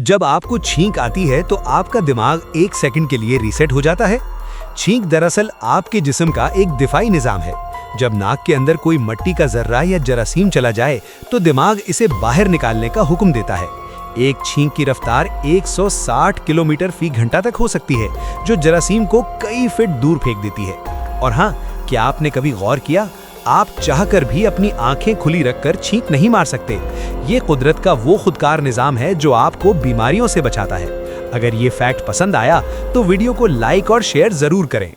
जब आपको छींक आती है तो आपका दिमाग 1 सेकंड के लिए रीसेट हो जाता है। छींक दरअसल आपके जिस्म का एक दिफाई निजाम है। जब नाक के अंदर कोई मट्टी का जर्रा या जरासीम चला जाए तो दिमाग इसे बाहर निकालने का हुक्म देता है। एक छींक की रफ्तार 160 किलोमीटर फी घंटा तक हो सकती है, जो जरासीम को कई फीट दूर फेंक देती है। और हाँ, क्या आपने कभी गौर किया, आप चाहकर भी अपनी आंखें खुली रखकर छींक नहीं मार सकते। ये कुदरत का वो खुदकार निजाम है जो आपको बीमारियों से बचाता है। अगर ये फैक्ट पसंद आया तो वीडियो को लाइक और शेयर जरूर करें।